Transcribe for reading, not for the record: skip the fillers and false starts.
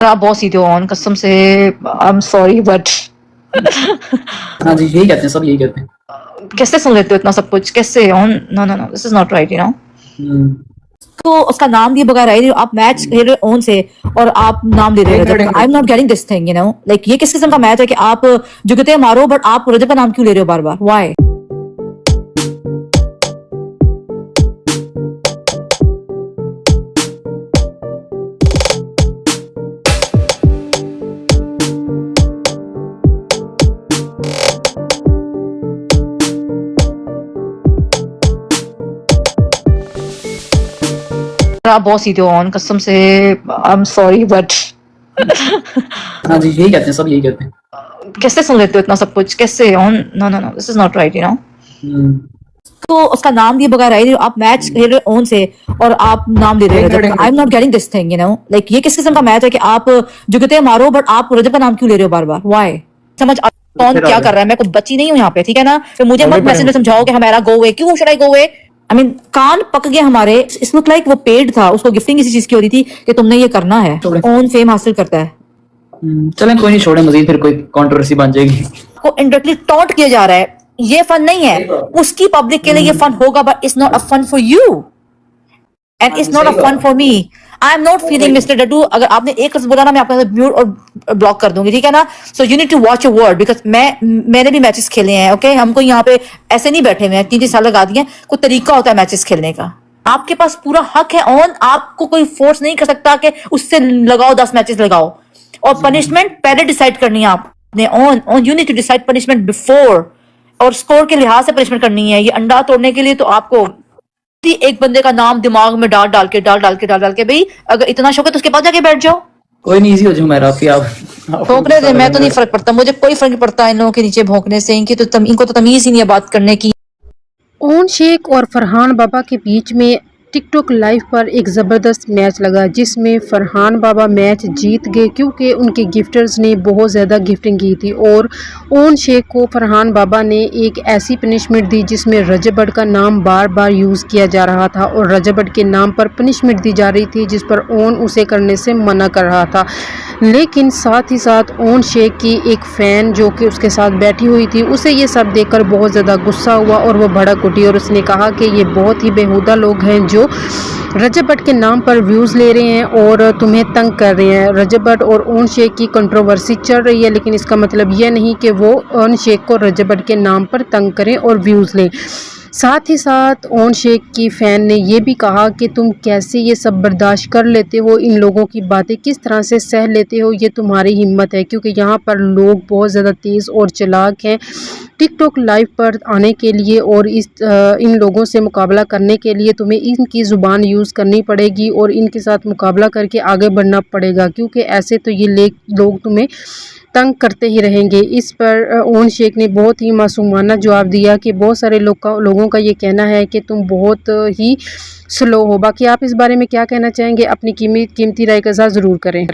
आप बहुत सीधे हो ऑन कसम से। आई एम सॉरी बट हाँ जी, यही कहते हैं, सब यही कहते हैं। कैसे सुन लेते हो इतना सब कुछ? कैसे on? No no no, this is not right, you know. तो उसका नाम दिए बगैर आई आप मैच खेल रहे हो ऑन से और आप नाम ले रहे हो Rajab. I am not getting this thing, you know, like ये किस किस्म का मैच है कि आप जुगते मारो बट आप रजब का नाम क्यों ले रहे हो बार बार? व्हाई? आप बहुत सीधे हो ऑन कसम से। आई एम सॉरी बट हाँ जी, यही कहते हैं, सब यही कहते हैं। कैसे सुन लेते हो इतना सब कुछ? कैसे on? No no no, this is not right, you know. तो उसका नाम दिए बगैर आई आप मैच खेल रहे हो ऑन से और आप नाम ले रहे हो Rajab. I am not getting this thing, you know, like ये किस किस्म का मैच है कि आप जुगते मारो बट आप रजब का नाम क्यों ले रहे हो बार बार? व्हाई? समझ कौन क्या कर रहा है? मैं कोई बच्ची नहीं हूँ यहाँ पे, ठीक है ना? तो मुझे मत मैसेज में समझाओ कि हमारा गो वे, क्यों should I go way? I mean कान पक गए हमारे। इट्स लुक लाइक वो पेड था, उसको गिफ्टिंग इसी चीज की हो रही थी कि तुमने ये करना है। ऑन फेम हासिल करता है। चलें कोई नहीं, छोड़े, मजीद फिर कोई कंट्रोवर्सी बन जाएगी। को इनडायरेक्टली टॉन्ट किया जा रहा है। ये फन नहीं है, उसकी पब्लिक के लिए ये फन होगा but it's not a fun for you and it's not a fun for me. I am not feeling mister Daddu, अगर आपने एक लफ्ज बोला ना मैं आपका म्यूट और ब्लॉक कर दूंगी, ठीक है ना? So you need to watch your word because मैंने भी मैचेस खेले हैं, ओके? हमको यहाँ पे ऐसे नहीं बैठे हुए हैं, 3-3 साल लगा दिए। कोई तरीका होता है मैचेस खेलने का। आपके पास पूरा हक है ऑन, आपको कोई फोर्स नहीं कर सकता कि उससे लगाओ 10 मैचेस लगाओ। और पनिशमेंट पहले डिसाइड करनी है आपने on you need to decide punishment before, और स्कोर के लिहाज से पनिशमेंट करनी है। ये अंडा तोड़ने के लिए तो आपको एक बंदे का नाम दिमाग में डाल डाल के भाई अगर इतना शौक है तो उसके पास जाके बैठ जाओ। कोई नहीं, इजी हो जाऊं मैं आप भोंकने दे, मैं तो नहीं फर्क पड़ता, मुझे कोई फर्क नहीं पड़ता इन लोगों के नीचे भोंकने से। इनको तो तमीज ही नहीं है बात करने की। ओन शेख और फरहान बाबा के बीच में टिकटॉक लाइव पर एक ज़बरदस्त मैच लगा जिसमें फरहान बाबा मैच जीत गए क्योंकि उनके गिफ्टर्स ने बहुत ज़्यादा गिफ्टिंग की थी। और ओन शेख को फरहान बाबा ने एक ऐसी पनिशमेंट दी जिसमें रजब बट का नाम बार बार यूज़ किया जा रहा था और रजब बट के नाम पर पनिशमेंट दी जा रही थी जिस पर ओन उसे करने से मना कर रहा था। लेकिन साथ ही साथ ओन शेख की एक फ़ैन जो कि उसके साथ बैठी हुई थी उसे ये सब देखकर बहुत ज़्यादा गुस्सा हुआ और वो भड़क उठी और उसने कहा कि ये बहुत ही बेहुदा लोग हैं जो रजब बट के नाम पर व्यूज़ ले रहे हैं और तुम्हें तंग कर रहे हैं। रजब बट और ओन शेख की कंट्रोवर्सी चल रही है, लेकिन इसका मतलब यह नहीं कि वो ओन शेख को रजब बट के नाम पर तंग करें और व्यूज़ लें। साथ ही साथ ओन शेख की फ़ैन ने ये भी कहा कि तुम कैसे ये सब बर्दाश्त कर लेते हो, इन लोगों की बातें किस तरह से सह लेते हो, ये तुम्हारी हिम्मत है क्योंकि यहाँ पर लोग बहुत ज़्यादा तेज़ और चालाक हैं। टिकटॉक लाइव पर आने के लिए और इन लोगों से मुकाबला करने के लिए तुम्हें इनकी ज़ुबान यूज़ करनी पड़ेगी और इनके साथ मुकाबला करके आगे बढ़ना पड़ेगा क्योंकि ऐसे तो ये लोग तुम्हें तंग करते ही रहेंगे। इस पर ओन शेख ने बहुत ही मासूमाना जवाब दिया कि बहुत सारे लोगों का ये कहना है कि तुम बहुत ही स्लो हो। बाकी आप इस बारे में क्या कहना चाहेंगे? अपनी कीमती राय का इज़हार ज़रूर करें।